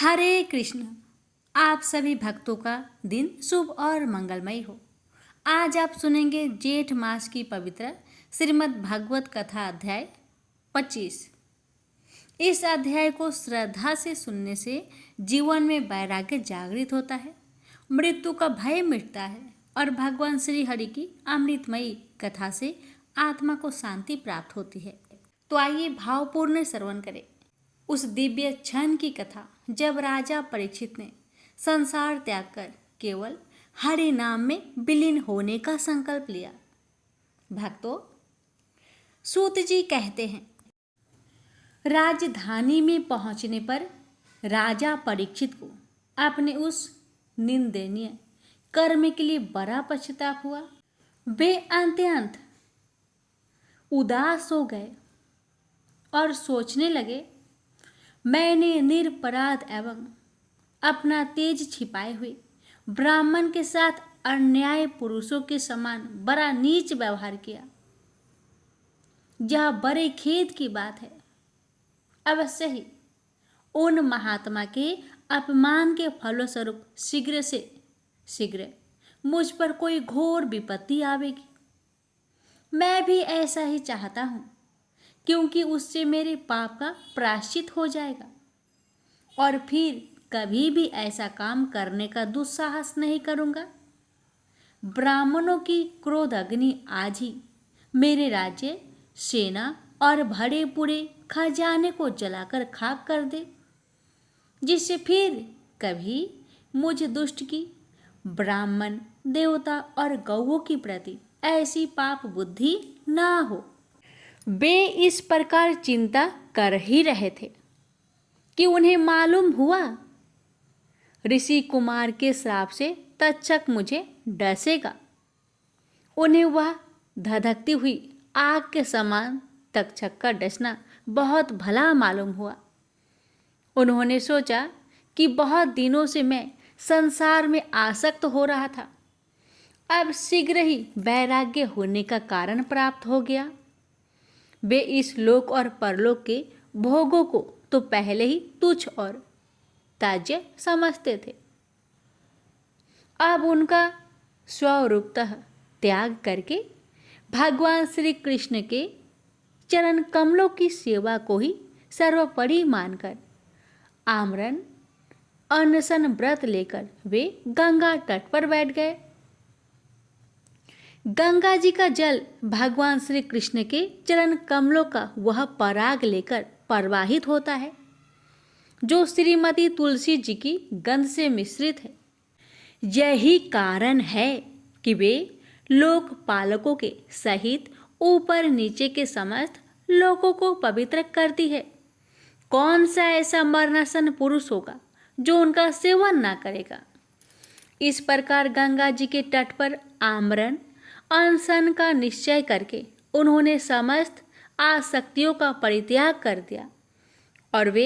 हरे कृष्ण। आप सभी भक्तों का दिन शुभ और मंगलमय हो। आज आप सुनेंगे जेठ मास की पवित्र श्रीमद् भागवत कथा अध्याय 25। इस अध्याय को श्रद्धा से सुनने से जीवन में वैराग्य जागृत होता है, मृत्यु का भय मिटता है और भगवान श्री हरि की अमृतमयी कथा से आत्मा को शांति प्राप्त होती है। तो आइए भावपूर्ण श्रवण करें उस दिव्य क्षण की कथा जब राजा परीक्षित ने संसार त्याग कर केवल हरि नाम में विलीन होने का संकल्प लिया। भक्तों, सूत जी कहते हैं, राजधानी में पहुंचने पर राजा परीक्षित को अपने उस निंदनीय कर्म के लिए बड़ा पश्चाताप हुआ। वे अत्यंत उदास हो गए और सोचने लगे, मैंने निरपराध एवं अपना तेज छिपाए हुए ब्राह्मण के साथ अन्याय पुरुषों के समान बड़ा नीच व्यवहार किया। यह बड़े खेद की बात है। अवश्य ही उन महात्मा के अपमान के फलस्वरूप शीघ्र से शीघ्र मुझ पर कोई घोर विपत्ति आवेगी। मैं भी ऐसा ही चाहता हूँ, क्योंकि उससे मेरे पाप का प्रायश्चित हो जाएगा और फिर कभी भी ऐसा काम करने का दुस्साहस नहीं करूँगा। ब्राह्मणों की क्रोध अग्नि आज ही मेरे राज्य, सेना और भरे पूरे खजाने को जलाकर खाक कर दे, जिससे फिर कभी मुझ दुष्ट की ब्राह्मण, देवता और गौओं के प्रति ऐसी पाप बुद्धि ना हो। वे इस प्रकार चिंता कर ही रहे थे कि उन्हें मालूम हुआ ऋषि कुमार के श्राप से तक्षक मुझे डसेगा। उन्हें वह धधकती हुई आग के समान तक्षक का डसना बहुत भला मालूम हुआ। उन्होंने सोचा कि बहुत दिनों से मैं संसार में आसक्त हो रहा था, अब शीघ्र ही वैराग्य होने का कारण प्राप्त हो गया। वे इस लोक और परलोक के भोगों को तो पहले ही तुच्छ और त्याज्य समझते थे। अब उनका स्वरूपतः त्याग करके भगवान श्री कृष्ण के चरण कमलों की सेवा को ही सर्वोपरि मानकर आमरण अनशन व्रत लेकर वे गंगा तट पर बैठ गए। गंगा जी का जल भगवान श्री कृष्ण के चरण कमलों का वह पराग लेकर प्रवाहित होता है, जो श्रीमती तुलसी जी की गंध से मिश्रित है। यही कारण है कि वे लोकपालकों के सहित ऊपर नीचे के समस्त लोगों को पवित्र करती है। कौन सा ऐसा मरणासन पुरुष होगा जो उनका सेवन ना करेगा। इस प्रकार गंगा जी के तट पर आमरण अनशन का निश्चय करके उन्होंने समस्त आसक्तियों का परित्याग कर दिया और वे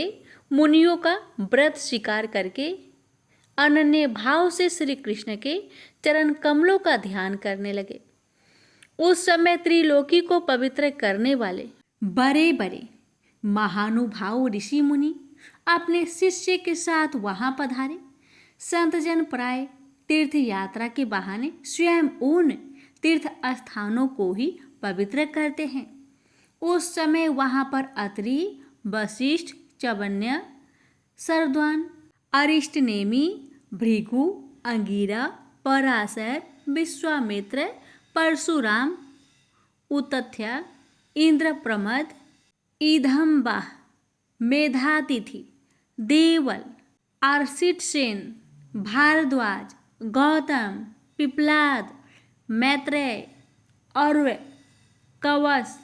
मुनियों का व्रत स्वीकार करके अनन्य भाव से श्री कृष्ण के चरण कमलों का ध्यान करने लगे। उस समय त्रिलोकी को पवित्र करने वाले बड़े बड़े महानुभाव ऋषि मुनि अपने शिष्य के साथ वहां पधारे। संतजन प्राय तीर्थ यात्रा के बहाने स्वयं उन तीर्थ स्थानों को ही पवित्र करते हैं। उस समय वहां पर अत्रि, वशिष्ठ, चवन्य, सरद्वान, अरिष्टनेमि, भृगु, अंगिरा, पराशर, विश्वामित्र, परशुराम, उतथ्य, इंद्रप्रमद, ईधम्बा, मेधातिथि, देवल, आर्षिसेन, भारद्वाज, गौतम, पिप्लाद, मैत्रेय, और्व, कवस,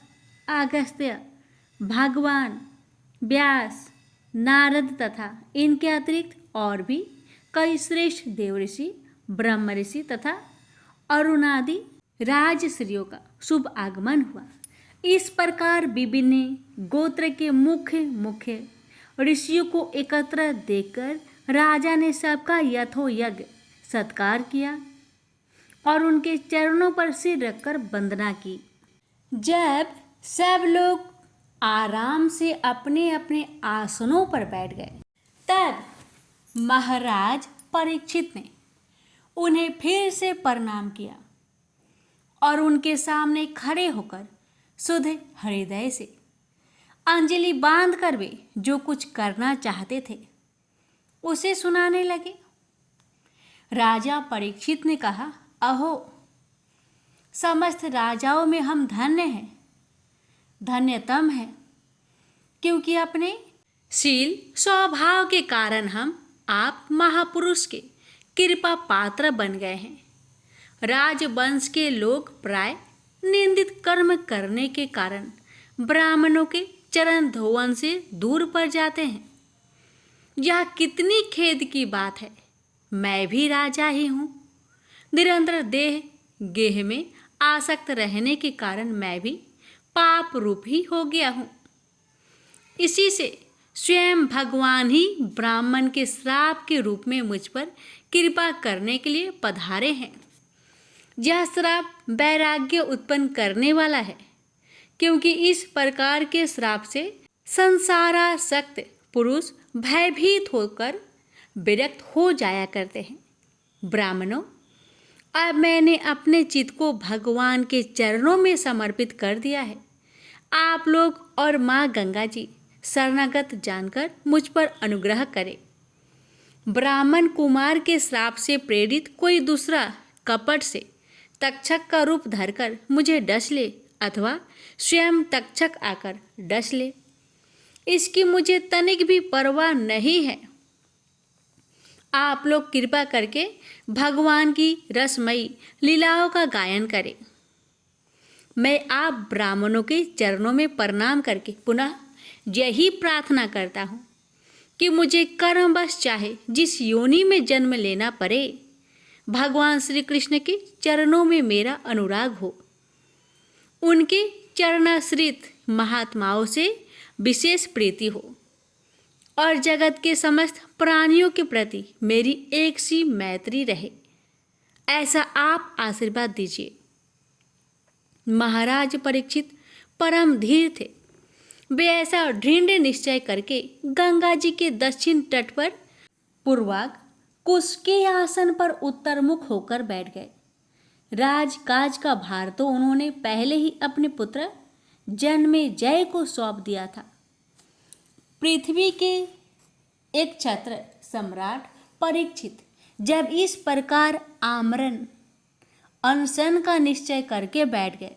अगस्त्य, भगवान, व्यास, नारद तथा इनके अतिरिक्त और भी कई श्रेष्ठ देवऋषि, ब्रह्म ऋषि तथा अरुणादि राजश्रियों का शुभ आगमन हुआ। इस प्रकार विभिन्न गोत्र के मुख्य मुख्य ऋषियों को एकत्र देखकर राजा ने सबका यथोयज्ञ सत्कार किया और उनके चरणों पर सिर रखकर वंदना की। जब सब लोग आराम से अपने अपने आसनों पर बैठ गए, तब महाराज परीक्षित ने उन्हें फिर से प्रणाम किया और उनके सामने खड़े होकर शुद्ध हृदय से अंजलि बांधकर वे जो कुछ करना चाहते थे उसे सुनाने लगे। राजा परीक्षित ने कहा, अहो, समस्त राजाओं में हम धन्य हैं, धन्यतम हैं, क्योंकि अपने शील स्वभाव के कारण हम आप महापुरुष के कृपा पात्र बन गए हैं। राजवंश के लोग प्राय निंदित कर्म करने के कारण ब्राह्मणों के चरण धोवन से दूर पर जाते हैं। यह कितनी खेद की बात है। मैं भी राजा ही हूँ। निरंतर देह गेह में आसक्त रहने के कारण मैं भी पाप रूप ही हो गया हूँ। इसी से स्वयं भगवान ही ब्राह्मण के श्राप के रूप में मुझ पर कृपा करने के लिए पधारे हैं। यह श्राप वैराग्य उत्पन्न करने वाला है, क्योंकि इस प्रकार के श्राप से संसारासक्त पुरुष भयभीत होकर विरक्त हो जाया करते हैं। ब्राह्मणों, अब मैंने अपने चित्त को भगवान के चरणों में समर्पित कर दिया है। आप लोग और माँ गंगा जी शरणागत जानकर मुझ पर अनुग्रह करें। ब्राह्मण कुमार के श्राप से प्रेरित कोई दूसरा कपट से तक्षक का रूप धरकर मुझे डस ले अथवा स्वयं तक्षक आकर डस ले, इसकी मुझे तनिक भी परवाह नहीं है। आप लोग कृपा करके भगवान की रसमयी लीलाओं का गायन करें। मैं आप ब्राह्मणों के चरणों में प्रणाम करके पुनः यही प्रार्थना करता हूँ कि मुझे कर्मवश चाहे जिस योनि में जन्म लेना पड़े, भगवान श्री कृष्ण के चरणों में मेरा अनुराग हो। उनके चरणाश्रित महात्माओं से विशेष प्रीति हो और जगत के समस्त प्राणियों के प्रति मेरी एक सी मैत्री रहे, ऐसा आप आशीर्वाद दीजिए। महाराज परीक्षित परम धीर थे। वे ऐसा दृढ़ निश्चय करके गंगा जी के दक्षिण तट पर पूर्वाग कुश के आसन पर उत्तरमुख होकर बैठ गए। राजकाज का भार तो उन्होंने पहले ही अपने पुत्र जन्मेजय को सौंप दिया था। पृथ्वी के एक छत्र सम्राट परीक्षित जब इस प्रकार आमरण अनशन का निश्चय करके बैठ गए,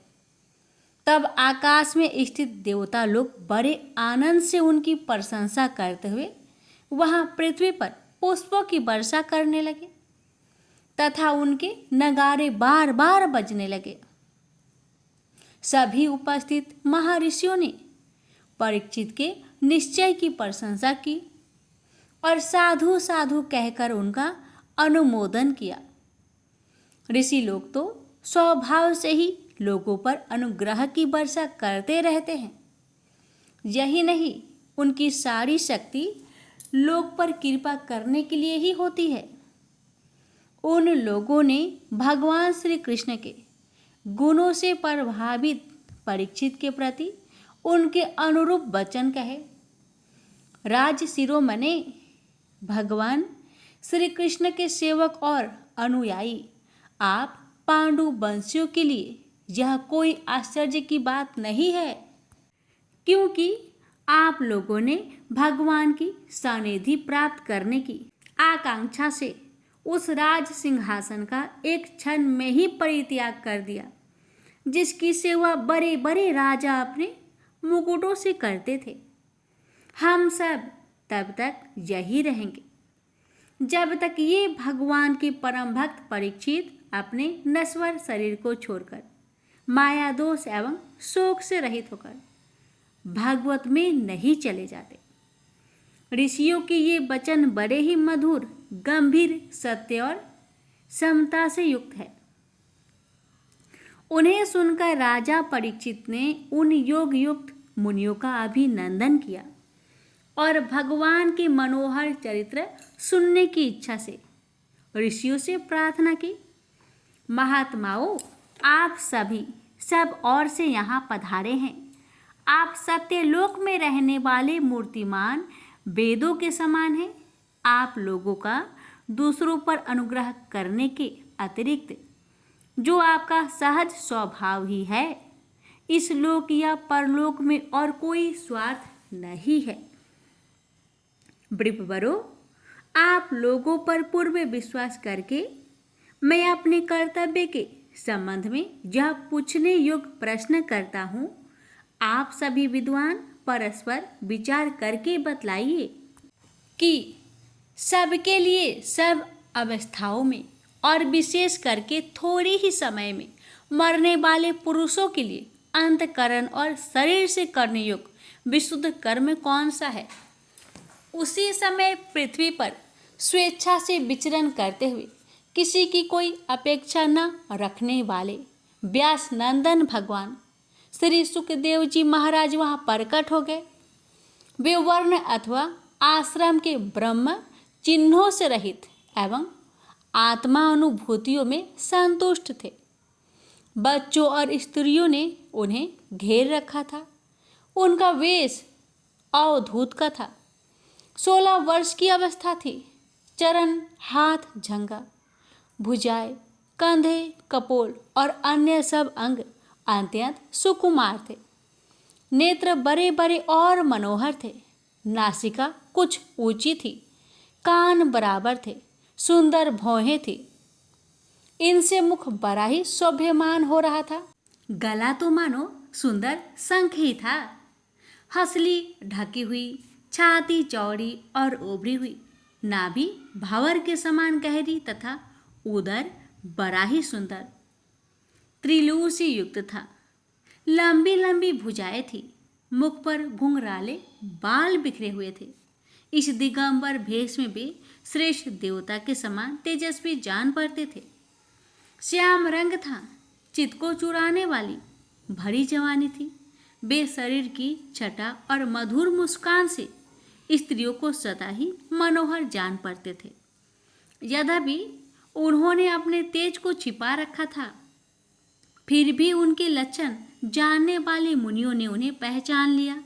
तब आकाश में स्थित देवता लोग बड़े आनंद से उनकी प्रशंसा करते हुए वहां पृथ्वी पर पुष्पों की वर्षा करने लगे तथा उनके नगारे बार बार बजने लगे। सभी उपस्थित महर्षियों ने परीक्षित के निश्चय की प्रशंसा की और साधु साधु कहकर उनका अनुमोदन किया। ऋषि लोग तो स्वभाव से ही लोगों पर अनुग्रह की वर्षा करते रहते हैं। यही नहीं, उनकी सारी शक्ति लोग पर कृपा करने के लिए ही होती है। उन लोगों ने भगवान श्री कृष्ण के गुणों से प्रभावित परीक्षित के प्रति उनके अनुरूप वचन कहे। राज शिरोमणि, भगवान श्री कृष्ण के सेवक और अनुयायी आप पांडु वंशियों के लिए यह कोई आश्चर्य की बात नहीं है, क्योंकि आप लोगों ने भगवान की सानिधि प्राप्त करने की आकांक्षा से उस राज सिंहासन का एक क्षण में ही परित्याग कर दिया, जिसकी सेवा बड़े बड़े राजा अपने मुकुटों से करते थे। हम सब तब तक यही रहेंगे जब तक ये भगवान के परम भक्त परीक्षित अपने नश्वर शरीर को छोड़कर माया दोष एवं शोक से रहित होकर भागवत में नहीं चले जाते। ऋषियों के ये वचन बड़े ही मधुर, गंभीर, सत्य और समता से युक्त है। उन्हें सुनकर राजा परीक्षित ने उन योग युक्त मुनियों का अभिनंदन किया और भगवान के मनोहर चरित्र सुनने की इच्छा से ऋषियों से प्रार्थना की, महात्माओं, आप सभी सब ओर से यहाँ पधारे हैं। आप सत्यलोक में रहने वाले मूर्तिमान वेदों के समान हैं। आप लोगों का दूसरों पर अनुग्रह करने के अतिरिक्त जो आपका सहज स्वभाव ही है, इस लोक या परलोक में और कोई स्वार्थ नहीं है। ब्रिपवरो, आप लोगों पर पूर्ण विश्वास करके मैं अपने कर्तव्य के संबंध में यह पूछने योग्य प्रश्न करता हूँ। आप सभी विद्वान परस्पर विचार करके बतलाइए कि सबके लिए सब अवस्थाओं में और विशेष करके थोड़े ही समय में मरने वाले पुरुषों के लिए अंतःकरण और शरीर से करने योग्य विशुद्ध कर्म कौन सा है। उसी समय पृथ्वी पर स्वेच्छा से विचरण करते हुए किसी की कोई अपेक्षा न रखने वाले व्यास नंदन भगवान श्री सुखदेव जी महाराज वहाँ प्रकट हो गए। वे वर्ण अथवा आश्रम के ब्रह्म चिन्हों से रहित एवं आत्मा अनुभूतियों में संतुष्ट थे। बच्चों और स्त्रियों ने उन्हें घेर रखा था। उनका वेश अवधूत का था। 16 वर्ष की अवस्था थी। चरण, हाथ, जंघा, भुजाएं, कंधे, कपोल और अन्य सब अंग अत्यंत सुकुमार थे। नेत्र बड़े बड़े और मनोहर थे। नासिका कुछ ऊंची थी। कान बराबर थे। सुंदर भौहें थी। इनसे मुख बड़ा ही शोभ्यमान हो रहा था। गला तो मानो सुंदर शंख ही था। हंसली ढकी हुई, छाती चौड़ी और उभरी हुई, नाभि भंवर के समान गहरी तथा उदर बड़ा ही सुंदर त्रिलोक से युक्त था। लंबी लंबी भुजाएं थी। मुख पर घुंघराले बाल बिखरे हुए थे। इस दिगंबर भेष में वे श्रेष्ठ देवता के समान तेजस्वी जान पड़ते थे। श्याम रंग था। चित्त को चुराने वाली भरी जवानी थी। वे शरीर की छटा और मधुर मुस्कान से स्त्रियों को सदा ही मनोहर जान पड़ते थे। यद्यपि उन्होंने अपने तेज को छिपा रखा था, फिर भी उनके लक्षण जानने वाले मुनियों ने उन्हें पहचान लिया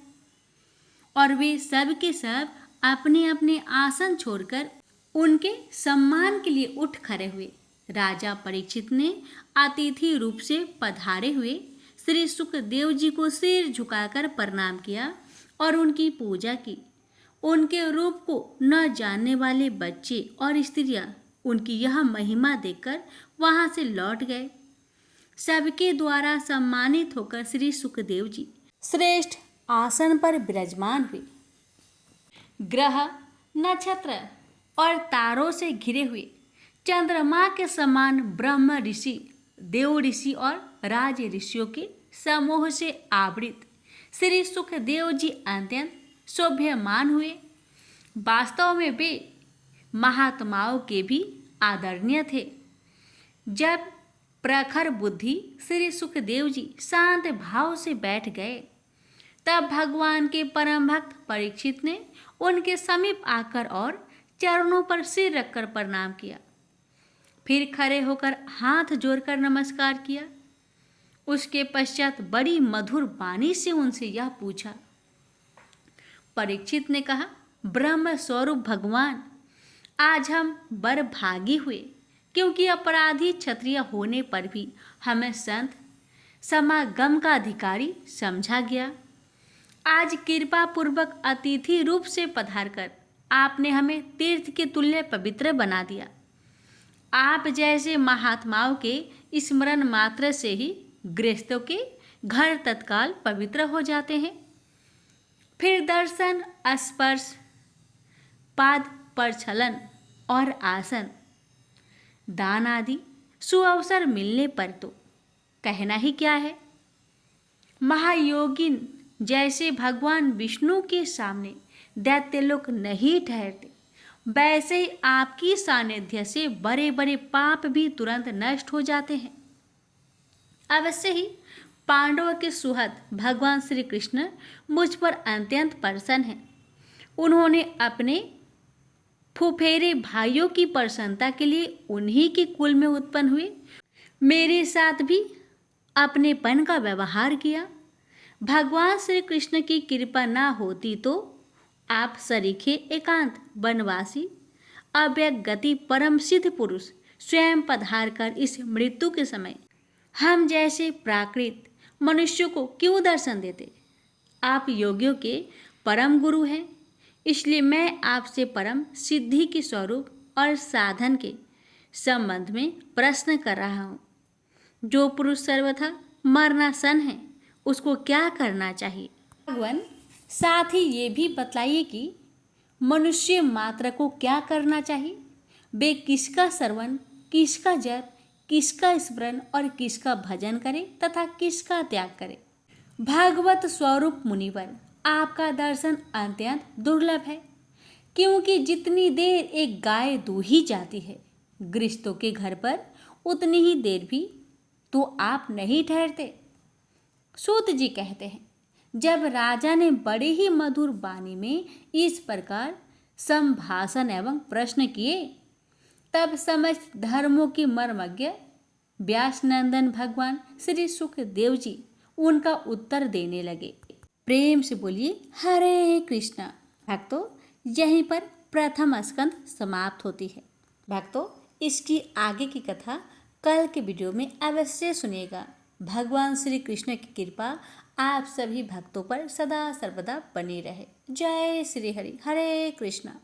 और वे सब के सब अपने अपने आसन छोड़कर उनके सम्मान के लिए उठ खड़े हुए। राजा परीक्षित ने अतिथि रूप से पधारे हुए श्री सुखदेव जी को सिर झुकाकर प्रणाम किया और उनकी पूजा की। उनके रूप को न जानने वाले बच्चे और स्त्रियां उनकी यह महिमा देखकर वहां से लौट गए। सबके द्वारा सम्मानित होकर श्री सुखदेव जी श्रेष्ठ आसन पर विराजमान हुए। ग्रह, नक्षत्र और तारों से घिरे हुए चंद्रमा के समान ब्रह्म ऋषि, देव ऋषि और राज ऋषियों के समूह से आवृत श्री सुखदेव जी अत्यंत शोभ्यमान हुए। वास्तव में वे महात्माओं के भी आदरणीय थे। जब प्रखर बुद्धि श्री सुखदेव जी शांत भाव से बैठ गए, तब भगवान के परम भक्त परीक्षित ने उनके समीप आकर और चरणों पर सिर रखकर प्रणाम किया। फिर खड़े होकर हाथ जोड़कर नमस्कार किया। उसके पश्चात बड़ी मधुर वाणी से उनसे यह पूछा। परीक्षित ने कहा, ब्रह्म स्वरूप भगवान, आज हम बर भागी हुए, क्योंकि अपराधी क्षत्रिय होने पर भी हमें संत समागम का अधिकारी समझा गया। आज कृपा पूर्वक अतिथि रूप से पधारकर आपने हमें तीर्थ के तुल्य पवित्र बना दिया। आप जैसे महात्माओं के स्मरण मात्र से ही गृहस्थों के घर तत्काल पवित्र हो जाते हैं। फिर दर्शन, स्पर्श, पाद पर छलन और आसन, दान आदि सुअवसर मिलने पर तो कहना ही क्या है। महायोगिन जैसे भगवान विष्णु के सामने दैत्य लोग नहीं ठहरते, वैसे ही आपकी सानिध्य से बड़े बड़े पाप भी तुरंत नष्ट हो जाते हैं। अवश्य ही पांडवों के सुहृद भगवान श्री कृष्ण मुझ पर अत्यंत प्रसन्न हैं। उन्होंने अपने फुफेरे भाइयों की प्रसन्नता के लिए उन्हीं के कुल में उत्पन्न हुए मेरे साथ भी अपनेपन का व्यवहार किया। भगवान श्री कृष्ण की कृपा ना होती तो आप सरीखे एकांत वनवासी अव्यक्त गति परम सिद्ध पुरुष स्वयं पधार कर इस मृत्यु के समय हम जैसे प्राकृत मनुष्यों को क्यों दर्शन देते? आप योगियों के परम गुरु हैं, इसलिए मैं आपसे परम सिद्धि के स्वरूप और साधन के संबंध में प्रश्न कर रहा हूँ। जो पुरुष सर्वथा मरणासन है उसको क्या करना चाहिए? भगवान साथ ही ये भी बतलाइए कि मनुष्य मात्र को क्या करना चाहिए? वे किसका श्रवण, किसका जप, किसका स्मरण और किसका भजन करे तथा किसका त्याग करे? भागवत स्वरूप मुनिवर, आपका दर्शन अत्यंत दुर्लभ है, क्योंकि जितनी देर एक गाय दूही जाती है गृहस्थों के घर पर, उतनी ही देर भी तो आप नहीं ठहरते। सूत जी कहते हैं, जब राजा ने बड़े ही मधुर वाणी में इस प्रकार संभाषण एवं प्रश्न किए, तब समस्त धर्मों के मर्मज्ञ व्यासनंदन भगवान श्री सुखदेव जी उनका उत्तर देने लगे। प्रेम से बोलिए हरे कृष्णा। भक्तों, यहीं पर प्रथम स्कंद समाप्त होती है। भक्तों, इसकी आगे की कथा कल के वीडियो में अवश्य सुनिएगा। भगवान श्री कृष्ण की कृपा आप सभी भक्तों पर सदा सर्वदा बनी रहे। जय श्री हरि। हरे कृष्णा।